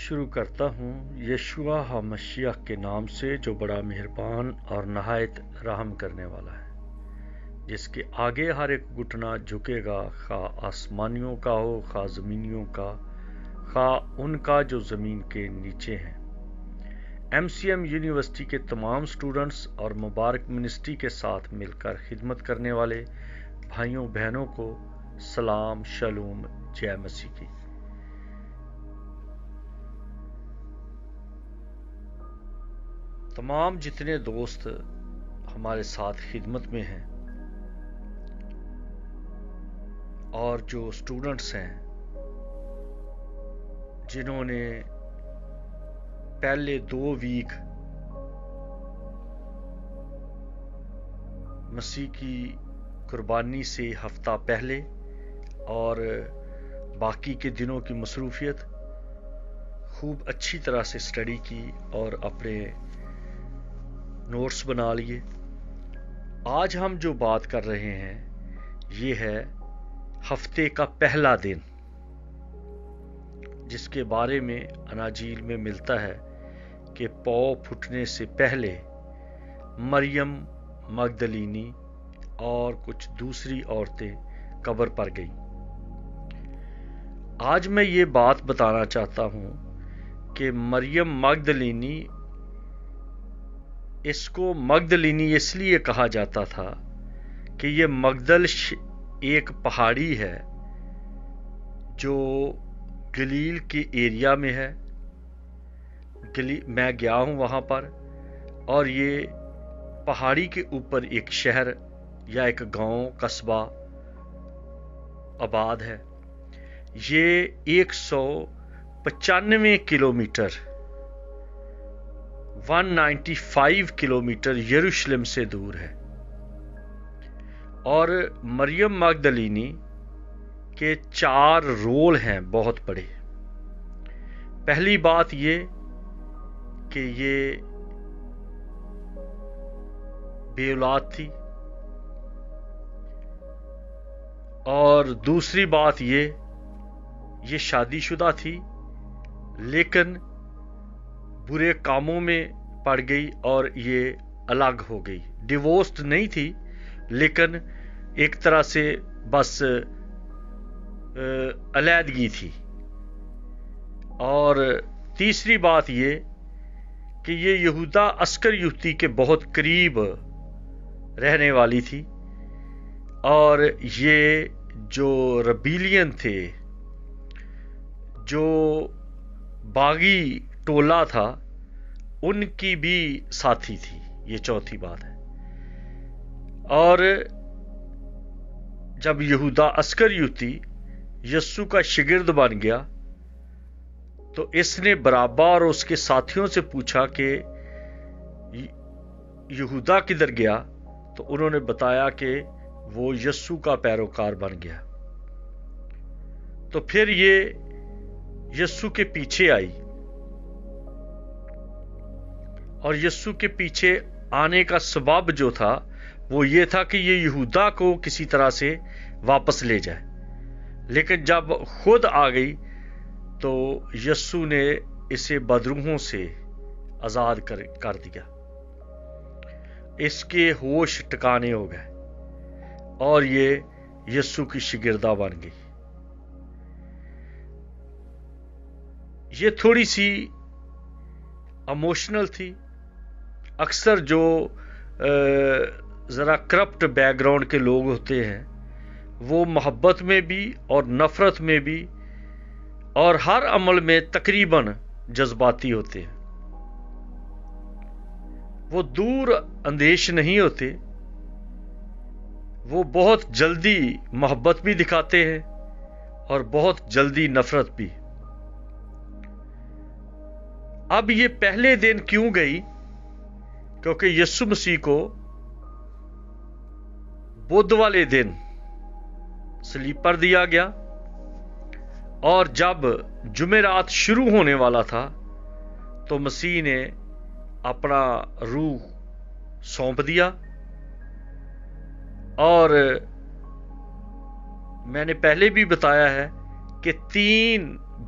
شروع کرتا ہوں یشوع ہمشیح کے نام سے جو بڑا مہربان اور نہایت رحم کرنے والا ہے، جس کے آگے ہر ایک گھٹنا جھکے گا، خواہ آسمانیوں کا ہو خواہ زمینیوں کا، خواہ ان کا جو زمین کے نیچے ہیں۔ MCM یونیورسٹی کے تمام سٹوڈنٹس اور مبارک منسٹری کے ساتھ مل کر خدمت کرنے والے بھائیوں بہنوں کو سلام، شالوم، جے مسیح کی۔ تمام جتنے دوست ہمارے ساتھ خدمت میں ہیں اور جو سٹوڈنٹس ہیں جنہوں نے پہلے 2 ویک مسیح کی قربانی سے ہفتہ پہلے اور باقی کے دنوں کی مصروفیت خوب اچھی طرح سے سٹڈی کی اور اپنے نوٹس بنا لیے۔ آج ہم جو بات کر رہے ہیں یہ ہے ہفتے کا پہلا دن، جس کے بارے میں اناجیل میں ملتا ہے کہ پاؤں پھٹنے سے پہلے مریم مگدلینی اور کچھ دوسری عورتیں قبر پر گئیں۔ آج میں یہ بات بتانا چاہتا ہوں کہ مریم مگدلینی، اس کو مگدلینی اس لیے کہا جاتا تھا کہ یہ مگدل ایک پہاڑی ہے جو گلیل کے ایریا میں ہے۔ میں گیا ہوں وہاں پر، اور یہ پہاڑی کے اوپر ایک شہر یا ایک گاؤں قصبہ آباد ہے۔ یہ 195 کلومیٹر 195 کلومیٹر یروشلم سے دور ہے، اور مریم مگدلینی کے 4 رول ہیں بہت بڑے۔ پہلی بات یہ کہ یہ بے اولاد تھی، اور دوسری بات یہ شادی شدہ تھی لیکن برے کاموں میں پڑ گئی اور یہ الگ ہو گئی۔ ڈیورسڈ نہیں تھی لیکن ایک طرح سے بس علیحدگی تھی۔ اور تیسری بات یہ کہ یہ یہودا اسکریوتی کے بہت قریب رہنے والی تھی، اور یہ جو ربیلین تھے، جو باغی ٹولہ تھا، ان کی بھی ساتھی تھی۔ یہ چوتھی بات ہے۔ اور جب یہودا اسکریوتی یسوع کا شاگرد بن گیا تو اس نے برابا اور اس کے ساتھیوں سے پوچھا کہ یہودا کدھر گیا، تو انہوں نے بتایا کہ وہ یسوع کا پیروکار بن گیا۔ تو پھر یہ یسوع کے پیچھے آئی، اور یسوع کے پیچھے آنے کا سبب جو تھا وہ یہ تھا کہ یہ یہودا کو کسی طرح سے واپس لے جائے، لیکن جب خود آ گئی تو یسوع نے اسے بدروحوں سے آزاد کر دیا۔ اس کے ہوش ٹکانے ہو گئے اور یہ یسوع کی شاگردہ بن گئی۔ یہ تھوڑی سی ایموشنل تھی۔ اکثر جو ذرا کرپٹ بیک گراؤنڈ کے لوگ ہوتے ہیں وہ محبت میں بھی اور نفرت میں بھی اور ہر عمل میں تقریباً جذباتی ہوتے ہیں۔ وہ دور اندیش نہیں ہوتے، وہ بہت جلدی محبت بھی دکھاتے ہیں اور بہت جلدی نفرت بھی۔ اب یہ پہلے دن کیوں گئی؟ کیونکہ یسوع مسیح کو بدھ والے دن صلیب پر دیا گیا، اور جب جمعرات شروع ہونے والا تھا تو مسیح نے اپنا روح سونپ دیا۔ اور میں نے پہلے بھی بتایا ہے کہ 3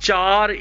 4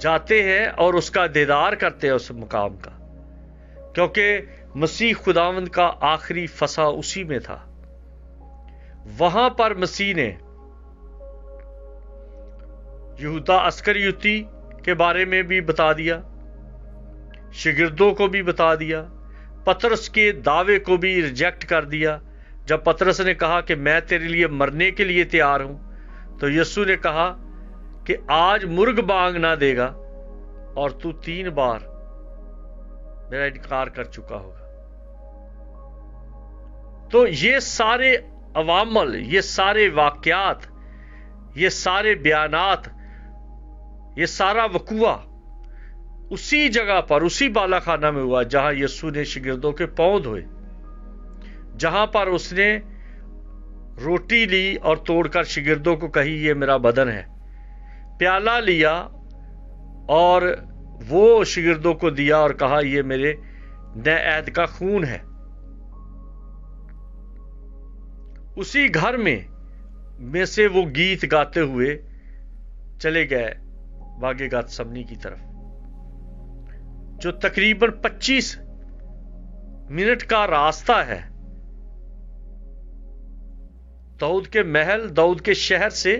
جاتے ہیں اور اس کا دیدار کرتے ہیں اس مقام کا، کیونکہ مسیح خداوند کا آخری فسح اسی میں تھا۔ وہاں پر مسیح نے یہودا اسکریوتی کے بارے میں بھی بتا دیا، شاگردوں کو بھی بتا دیا، پطرس کے دعوے کو بھی ریجیکٹ کر دیا۔ جب پطرس نے کہا کہ میں تیرے لیے مرنے کے لیے تیار ہوں، تو یسوع نے کہا کہ آج مرغ بانگ نہ دے گا اور تو 3 بار میرا انکار کر چکا ہوگا۔ تو یہ سارے عوامل، یہ سارے واقعات، یہ سارے بیانات، یہ سارا وقوع اسی جگہ پر، اسی بالا خانہ میں ہوا جہاں یسوع نے شاگردوں کے پاؤں دھوئے، جہاں پر اس نے روٹی لی اور توڑ کر شاگردوں کو کہی یہ میرا بدن ہے، پیالہ لیا اور وہ شاگردوں کو دیا اور کہا یہ میرے نئے عہد کا خون ہے۔ اسی گھر میں سے وہ گیت گاتے ہوئے چلے گئے باغ گتسمنی کی طرف، جو تقریباً 25 منٹ کا راستہ ہے داؤد کے محل، داؤد کے شہر سے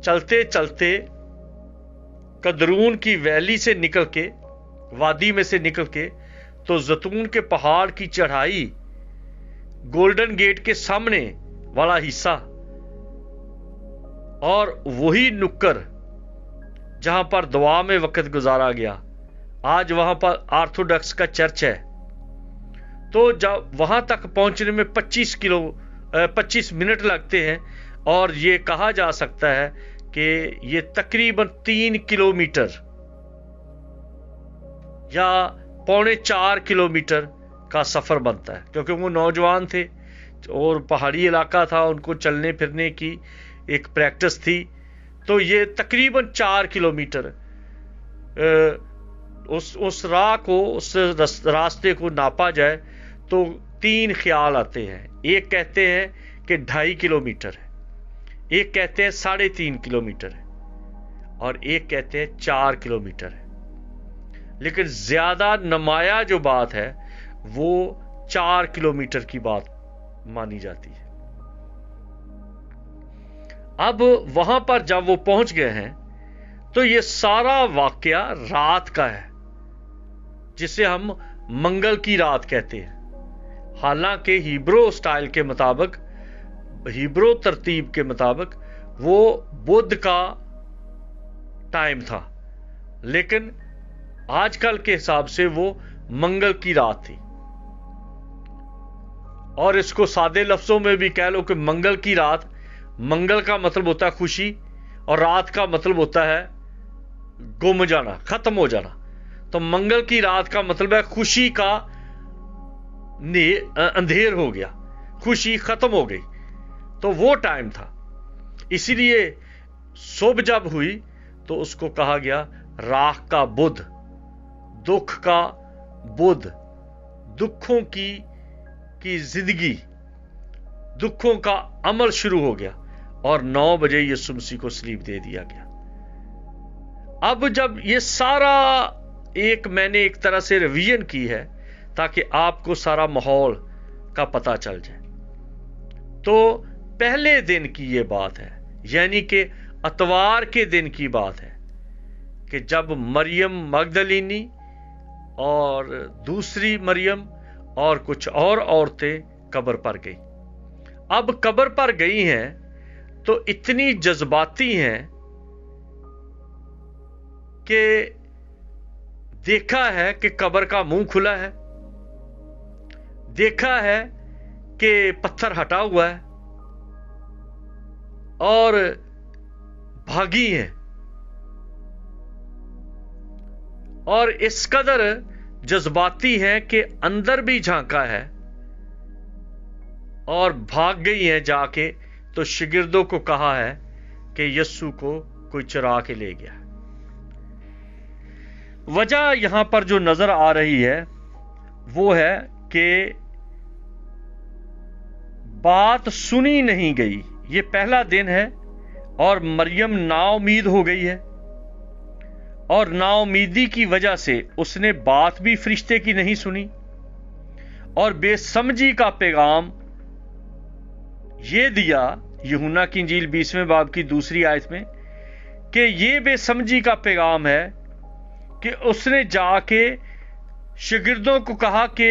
چلتے چلتے قدرون کی ویلی سے نکل کے، وادی میں سے نکل کے، تو زیتون کے پہاڑ کی چڑھائی، گولڈن گیٹ کے سامنے والا حصہ، اور وہی نکر جہاں پر دعا میں وقت گزارا گیا، آج وہاں پر آرتھوڈکس کا چرچ ہے۔ تو جب وہاں تک پہنچنے میں 25 منٹ لگتے ہیں، اور یہ کہا جا سکتا ہے کہ یہ تقریباً 3 کلومیٹر یا 3.25 کلومیٹر کا سفر بنتا ہے، کیونکہ وہ نوجوان تھے اور پہاڑی علاقہ تھا، ان کو چلنے پھرنے کی ایک پریکٹس تھی۔ تو یہ تقریباً 4 کلومیٹر اس راہ کو، اس راستے کو ناپا جائے تو 3 خیال آتے ہیں۔ ایک کہتے ہیں کہ 2.5 کلومیٹر ہے، ایک کہتے ہیں 3.5 کلومیٹر ہے، اور ایک کہتے ہیں 4 کلومیٹر ہے۔ لیکن زیادہ نمایاں جو بات ہے وہ 4 کلومیٹر کی بات مانی جاتی ہے۔ اب وہاں پر جب وہ پہنچ گئے ہیں تو یہ سارا واقعہ رات کا ہے، جسے ہم منگل کی رات کہتے ہیں۔ حالانکہ ہیبرو سٹائل کے مطابق، ہیبرو ترتیب کے مطابق وہ بدھ کا ٹائم تھا، لیکن آج کل کے حساب سے وہ منگل کی رات تھی۔ اور اس کو سادے لفظوں میں بھی کہہ لو کہ منگل کی رات، منگل کا مطلب ہوتا ہے خوشی، اور رات کا مطلب ہوتا ہے گم جانا، ختم ہو جانا۔ تو منگل کی رات کا مطلب ہے خوشی کا اندھیر ہو گیا، خوشی ختم ہو گئی۔ تو وہ ٹائم تھا، اسی لیے صبح جب ہوئی تو اس کو کہا گیا راہ کا بدھ، دکھ کا بدھ، دکھوں کی زندگی، دکھوں کا عمل شروع ہو گیا، اور 9 بجے یسوع مسیح کو صلیب دے دیا گیا۔ اب جب یہ سارا میں نے ایک طرح سے ریویژن کی ہے تاکہ آپ کو سارا ماحول کا پتہ چل جائے، تو پہلے دن کی یہ بات ہے، یعنی کہ اتوار کے دن کی بات ہے، کہ جب مریم مگدلینی اور دوسری مریم اور کچھ اور عورتیں قبر پر گئی۔ اب قبر پر گئی ہیں تو اتنی جذباتی ہیں کہ دیکھا ہے کہ قبر کا منہ کھلا ہے، دیکھا ہے کہ پتھر ہٹا ہوا ہے، اور بھاگی ہیں، اور اس قدر جذباتی ہیں کہ اندر بھی جھانکا ہے اور بھاگ گئی ہیں جا کے، تو شاگردوں کو کہا ہے کہ یسوع کو کوئی چرا کے لے گیا۔ وجہ یہاں پر جو نظر آ رہی ہے وہ ہے کہ بات سنی نہیں گئی۔ یہ پہلا دن ہے اور مریم نا امید ہو گئی ہے، اور ناامیدی کی وجہ سے اس نے بات بھی فرشتے کی نہیں سنی، اور بے سمجھی کا پیغام یہ دیا، یوحنا کی انجیل 20ویں باب کی 2 آیت میں، کہ یہ بے سمجھی کا پیغام ہے کہ اس نے جا کے شاگردوں کو کہا کہ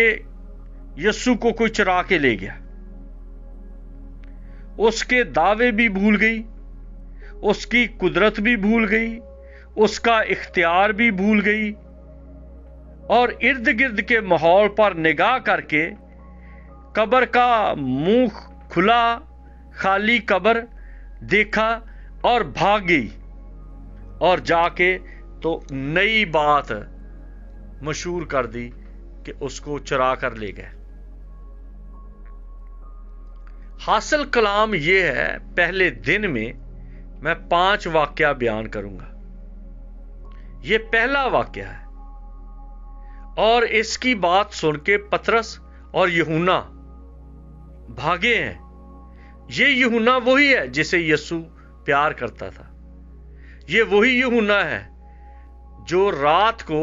یسوع کو کوئی چرا کے لے گیا۔ اس کے دعوے بھی بھول گئی، اس کی قدرت بھی بھول گئی، اس کا اختیار بھی بھول گئی، اور ارد گرد کے ماحول پر نگاہ کر کے قبر کا منہ کھلا خالی قبر دیکھا اور بھاگ گئی، اور جا کے تو نئی بات مشہور کر دی کہ اس کو چرا کر لے گئے۔ حاصل کلام یہ ہے، پہلے دن میں 5 واقعہ بیان کروں گا۔ یہ پہلا واقعہ ہے، اور اس کی بات سن کے پطرس اور یوحنا بھاگے ہیں۔ یہ یوحنا وہی ہے جسے یسوع پیار کرتا تھا۔ یہ وہی یوحنا ہے جو رات کو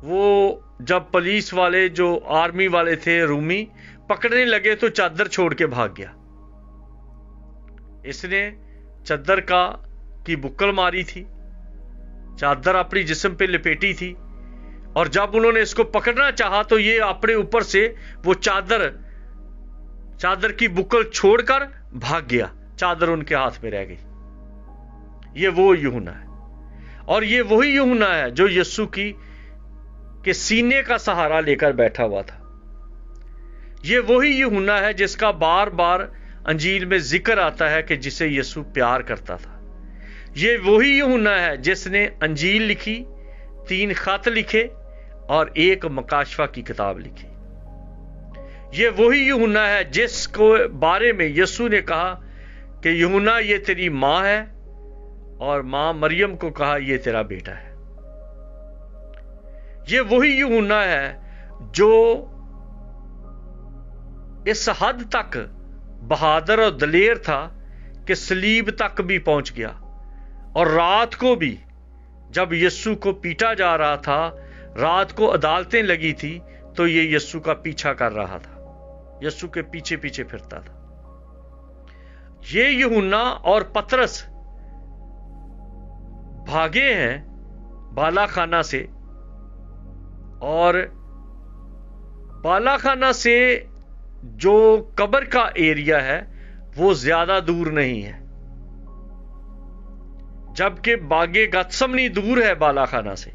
وہ جب پولیس والے جو آرمی والے تھے رومی پکڑنے لگے تو چادر چھوڑ کے بھاگ گیا۔ اس نے چادر کی بکل ماری تھی، چادر اپنی جسم پہ لپیٹی تھی، اور جب انہوں نے اس کو پکڑنا چاہا تو یہ اپنے اوپر سے وہ چادر کی بکل چھوڑ کر بھاگ گیا، چادر ان کے ہاتھ میں رہ گئی۔ یہ وہ یوحنا ہے، اور یہ وہی یوحنا ہے جو یسوع کے سینے کا سہارا لے کر بیٹھا ہوا تھا۔ یہ وہی یوحنا ہے جس کا بار بار انجیل میں ذکر آتا ہے کہ جسے یسوع پیار کرتا تھا۔ یہ وہی یوحنا ہے جس نے انجیل لکھی، 3 خط لکھے اور 1 مکاشفہ کی کتاب لکھی۔ یہ وہی یوحنا ہے جس کو بارے میں یسوع نے کہا کہ یوحنا یہ تیری ماں ہے، اور ماں مریم کو کہا یہ تیرا بیٹا ہے۔ یہ وہی یوحنا ہے جو اس حد تک بہادر اور دلیر تھا کہ صلیب تک بھی پہنچ گیا، اور رات کو بھی جب یسوع کو پیٹا جا رہا تھا، رات کو عدالتیں لگی تھی، تو یہ یسوع کا پیچھا کر رہا تھا، یسوع کے پیچھے پیچھے پھرتا تھا۔ یہ یوحنا اور پطرس بھاگے ہیں بالا خانہ سے، اور بالا خانہ سے جو قبر کا ایریا ہے وہ زیادہ دور نہیں ہے، جبکہ باغ گتسمنی دور ہے بالا خانہ سے،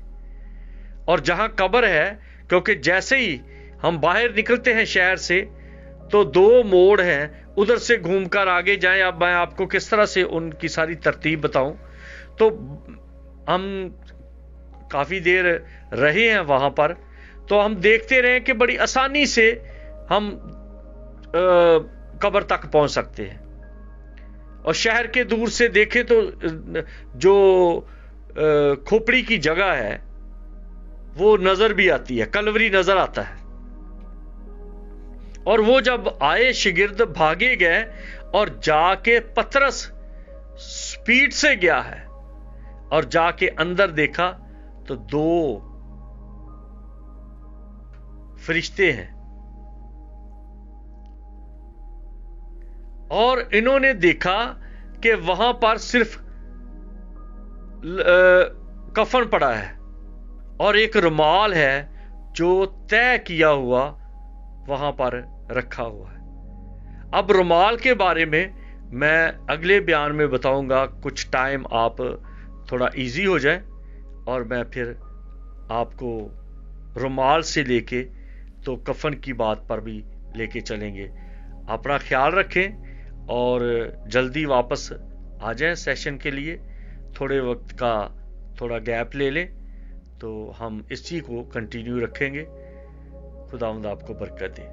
اور جہاں قبر ہے، کیونکہ جیسے ہی ہم باہر نکلتے ہیں شہر سے تو 2 موڑ ہیں، ادھر سے گھوم کر آگے جائیں۔ اب میں آپ کو کس طرح سے ان کی ساری ترتیب بتاؤں، تو ہم کافی دیر رہے ہیں وہاں پر، تو ہم دیکھتے رہے کہ بڑی آسانی سے ہم قبر تک پہنچ سکتے ہیں، اور شہر کے دور سے دیکھیں تو جو کھوپڑی کی جگہ ہے وہ نظر بھی آتی ہے، کلوری نظر آتا ہے۔ اور وہ جب آئے شاگرد بھاگے گئے، اور جا کے پطرس سپیڈ سے گیا ہے، اور جا کے اندر دیکھا تو 2 فرشتے ہیں، اور انہوں نے دیکھا کہ وہاں پر صرف کفن پڑا ہے، اور ایک رومال ہے جو طے کیا ہوا وہاں پر رکھا ہوا ہے۔ اب رومال کے بارے میں اگلے بیان میں بتاؤں گا، کچھ ٹائم آپ تھوڑا ایزی ہو جائے، اور میں پھر آپ کو رومال سے لے کے تو کفن کی بات پر بھی لے کے چلیں گے۔ اپنا خیال رکھیں، اور جلدی واپس آ جائیں سیشن کے لیے، تھوڑے وقت کا تھوڑا گیپ لے لیں تو ہم اسی کو کنٹینیو رکھیں گے۔ خداوند آپ کو برکت دے۔